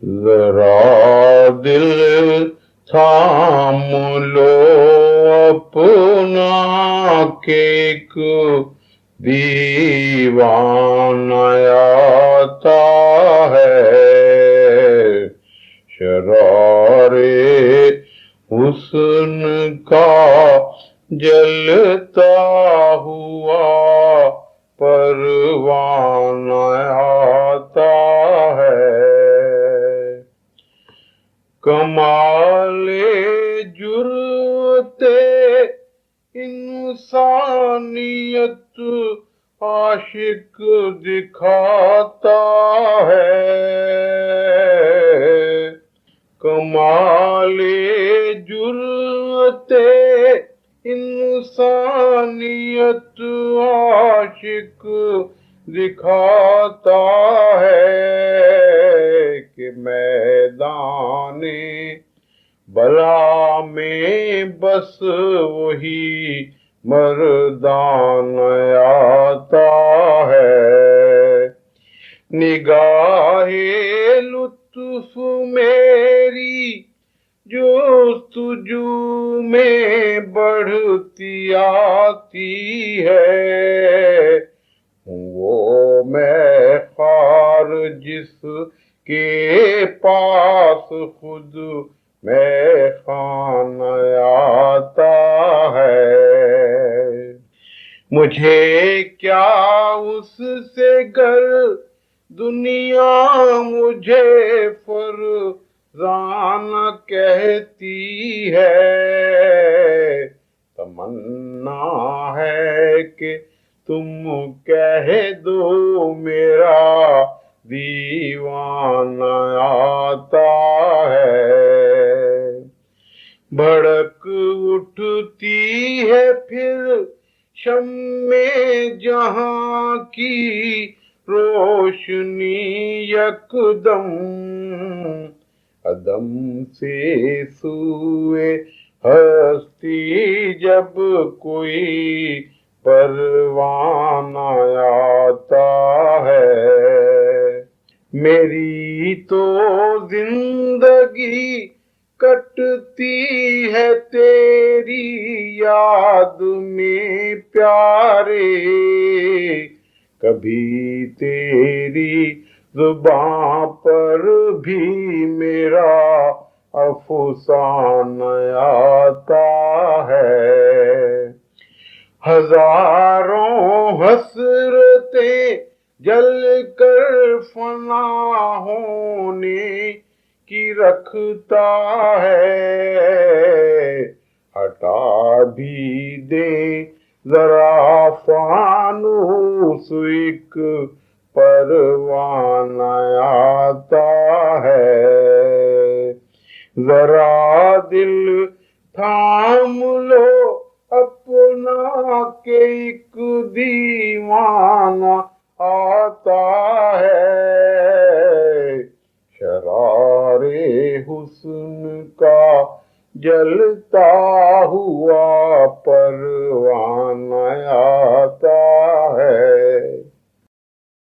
ذرا دل تھام لو اپنا کہ ایک دیوان آتا ہے، شرار حسن کا جلتا ہوا پروان آتا ہے، کمال جرأت انسانیت عاشق دکھاتا ہے، کمال جرأت انسانیت عاشق دکھاتا ہے، کہ میدان بلا میں بس وہی مردان آتا ہے، نگاہ لطف میری جستجو میں بڑھتی آتی ہے، وہ میں خار جس کے پاس خود میں خان آتا ہے، مجھے کیا اس سے گر دنیا مجھے فرزان کہتی ہے، تمنا ہے کہ تم کہہ دو میرا دیوان آتا ہے، بھڑک اٹھتی ہے پھر شمع جہاں کی روشنی یکدم، عدم سے سوئے ہستی جب کوئی پروان آتا ہے، میری تو زندگی کٹتی ہے تیری یاد میں پیارے، کبھی تیری زباں پر بھی میرا افسان آتا ہے، ہزاروں حسرتیں جل کر فنا ہونے کی رکھتا ہے، ہٹا بھی دیں ذرا فانوس ایک پروان آتا ہے، ذرا دل تھام لو اپنا کہ ایک دیوان آتا ہے، شرار حسن کا جلتا ہوا